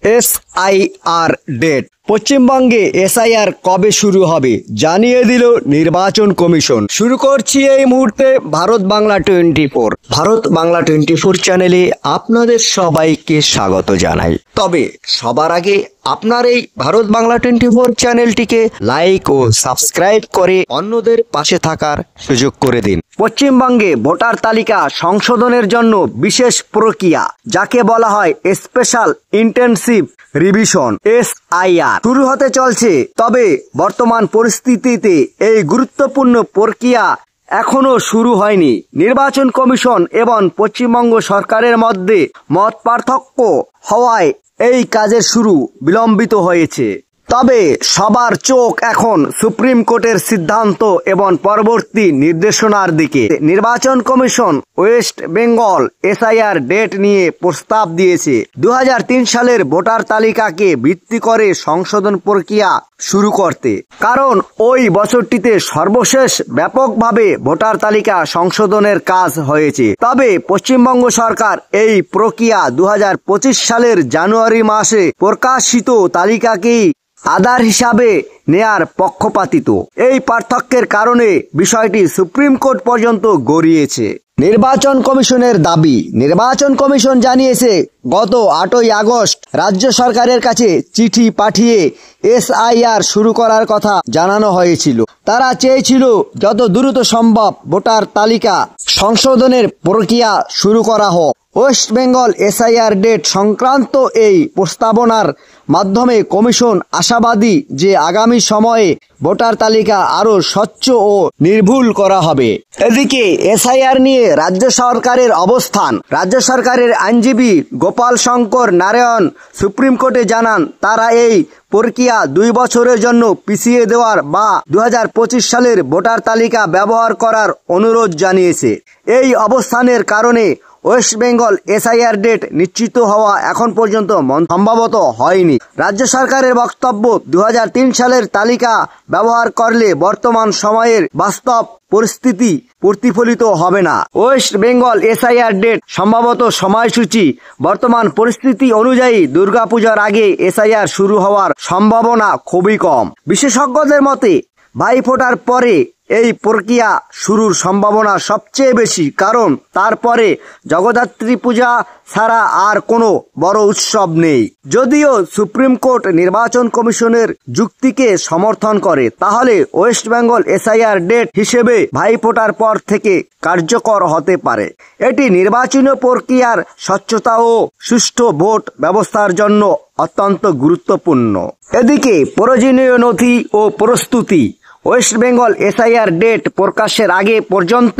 SIR date. পশ্চিমবঙ্গে SIR কবে শুরু হবে জানিয়ে দিল নির্বাচন কমিশন। শুরু করছি এই মুহূর্তে ভারত বাংলা 24। ভারত বাংলা 24 চ্যানেলে আপনাদের সবাইকে স্বাগত জানাই। তবে সবার আগে আপনার এই ভারত বাংলা 24 চ্যানেলটিকে লাইক ও সাবস্ক্রাইব করে অন্যদের পাশে থাকার সুযোগ করে দিন। পশ্চিমবঙ্গে ভোটার তালিকা সংশোধনের জন্য বিশেষ প্রক্রিয়া, যাকে বলা হয় স্পেশাল ইন্টেনসিভ রিভিশন এসআইআর, শুরু হতে চলছে। তবে বর্তমান পরিস্থিতিতে এই গুরুত্বপূর্ণ প্রক্রিয়া এখনো শুরু হয়নি। নির্বাচন কমিশন এবং পশ্চিমবঙ্গ সরকারের মধ্যে মত পার্থক্য হওয়ায় এই কাজের শুরু বিলম্বিত হয়েছে। তবে সবার চোখ এখন সুপ্রিম কোর্টের সিদ্ধান্ত এবং পরবর্তী নির্দেশনার দিকে। নির্বাচন commission West Bengal SIR date নিয়ে প্রস্তাব দিয়েছে। 2003 সালের ভোটার তালিকাকে ভিত্তি করে সংশোধন প্রক্রিয়া শুরু করতে, কারণ ওই বছরটিতে সর্বশেষ ব্যাপকভাবে ভোটার তালিকা সংশোধনের কাজ হয়েছে। তবে পশ্চিমবঙ্গ সরকার এই প্রক্রিয়া 2025 সালের জানুয়ারি মাসে প্রকাশিত তালিকাকেই আধার হিসাবে নেয়ার পক্ষপাতিত্ব। এই পার্থক্যের কারণে বিষয়টি সুপ্রিম কোর্ট পর্যন্ত গড়িয়েছে। নির্বাচন কমিশনের দাবি। নির্বাচন কমিশন জানিয়েছে, গত 8ই আগস্ট রাজ্য সরকারের কাছে চিঠি পাঠিয়ে এসআইআর শুরু করার কথা জানানো হয়েছিল। তারা চেয়েছিল যত দ্রুত সম্ভব ভোটার তালিকা সংশোধনের প্রক্রিয়া শুরু করা হোক। ওয়েস্ট বেঙ্গল এসআইআর ডেট সংক্রান্ত এই প্রস্তাবনার মাধ্যমে কমিশন আশাবাদী যে আগামী সময়ে ভোটার তালিকা আরো স্বচ্ছ ও নির্ভুল করা হবে। এদিকে এসআইআর নিয়ে রাজ্য সরকারের অবস্থান। রাজ্য সরকারের আইনজীবী গোপাল শঙ্কর নারায়ণ সুপ্রিম কোর্টে জানান, তারা এই প্রক্রিয়া 2 বছরের জন্য পিছিয়ে দেওয়ার বা 2025 সালের ভোটার তালিকা ব্যবহার করার অনুরোধ জানিয়েছে। এই অবস্থানের কারণে ওয়েস্ট বেঙ্গল এসআইআর ডেট নিশ্চিত হওয়া এখন পর্যন্ত সম্ভবত হয়নি। রাজ্য সরকারের বক্তব্য, 2003 সালের তালিকা ব্যবহার করলে বর্তমান সময়ের বাস্তব পরিস্থিতি প্রতিফলিত হবে না। ওয়েস্ট বেঙ্গল এসআইআর ডেট সম্ভবত সময়সূচি বর্তমান পরিস্থিতি অনুযায়ী দুর্গাপূজার আগে এসআইআর শুরু হওয়ার সম্ভাবনা খুবই কম। বিশেষজ্ঞদের মতে ভাইফোঁটার পরে এই প্রক্রিয়া শুরুর সম্ভাবনা সবচেয়ে বেশি, কারণ তারপরে জগদ্ধাত্রী পূজা ছাড়া আর কোনো বড় উৎসব নেই। যদিও সুপ্রিম কোর্ট নির্বাচন কমিশনের যুক্তিকে সমর্থন করে, তাহলে ওয়েস্ট বেঙ্গল এসআইআর ডেট হিসেবে ভাইফোঁটার পর থেকে কার্যকর হতে পারে। এটি নির্বাচনী প্রক্রিয়ার স্বচ্ছতা ও সুষ্ঠু ভোট ব্যবস্থার জন্য অত্যন্ত গুরুত্বপূর্ণ। এদিকে প্রয়োজনীয় নথি ও প্রস্তুতি। ওয়েস্ট বেঙ্গল এসআইআর ডেট প্রকাশের আগে পর্যন্ত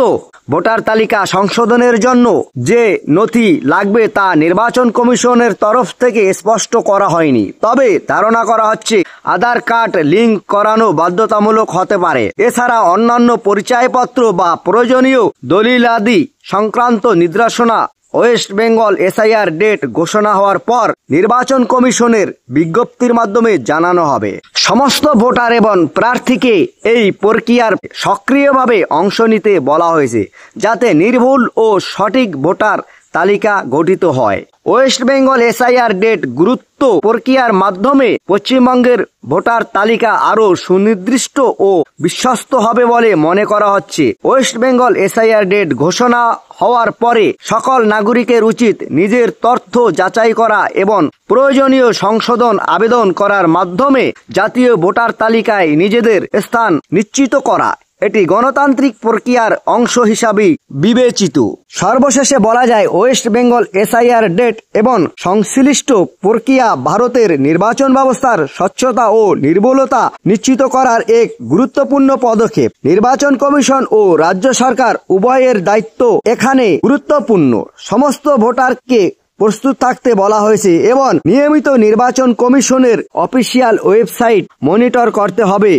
ভোটার তালিকা সংশোধনের জন্য যে নথি লাগবে তা নির্বাচন কমিশনের তরফ থেকে স্পষ্ট করা হয়নি। তবে ধারণা করা হচ্ছে আধার কার্ড লিঙ্ক করানো বাধ্যতামূলক হতে পারে। এছাড়া অন্যান্য পরিচয়পত্র বা প্রয়োজনীয় দলিলাদি সংক্রান্ত নির্দেশনা ওয়েস্ট বেঙ্গল এসআইআর ডেট ঘোষণা হওয়ার পর নির্বাচন কমিশনের বিজ্ঞপ্তির মাধ্যমে জানানো হবে। সমস্ত ভোটার এবং প্রার্থীকে এই প্রক্রিয়ার সক্রিয়ভাবে অংশ নিতে বলা হয়েছে, যাতে নির্ভুল ও সঠিক ভোটার তালিকা গঠিত হয়। ওয়েস্ট বেঙ্গল এসআইআর ডেট গুরুত্ব প্রক্রিয়ার মাধ্যমে পশ্চিমবঙ্গের ভোটার তালিকা আরো সুনির্দিষ্ট ও বিশ্বস্ত হবে বলে মনে করা হচ্ছে। ওয়েস্ট বেঙ্গল এসআইআর ডেট ঘোষণা হওয়ার পরে সকল নাগরিকের উচিত নিজের তথ্য যাচাই করা এবং প্রয়োজনীয় সংশোধন আবেদন করার মাধ্যমে জাতীয় ভোটার তালিকায় নিজেদের স্থান নিশ্চিত করা। এটি গণতান্ত্রিক প্রক্রিয়ার অংশ হিসাবে বিবেচিত। সর্বশেষে বলা যায়, ওয়েস্ট বেঙ্গল এসআইআর ডেট এবং সংশ্লিষ্ট প্রক্রিয়া ভারতের নির্বাচন ব্যবস্থার স্বচ্ছতা ও নির্ভুলতা নিশ্চিত করার এক গুরুত্বপূর্ণ পদক্ষেপ। নির্বাচন কমিশন ও রাজ্য সরকার উভয়ের দায়িত্ব এখানে গুরুত্বপূর্ণ। সমস্ত ভোটারকে প্রস্তুত থাকতে বলা হয়েছে এবং নিয়মিত নির্বাচন কমিশনের অফিসিয়াল ওয়েবসাইট মনিটর করতে হবে।